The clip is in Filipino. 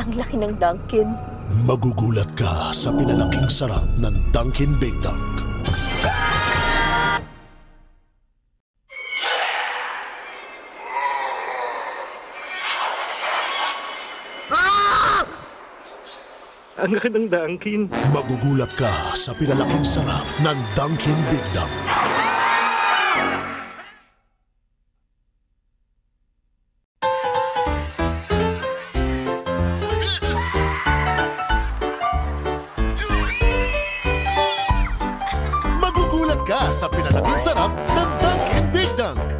Ang laki ng Dunkin. Magugulat ka sa pinalaking sarap ng Dunkin' Big Dunk. Ang laki ng Dunkin. Magugulat ka sa pinalaking sarap ng Dunkin' Big Dunk. Magugulat ka sa pinalaking sarap ng Dunkin' Big Dunk.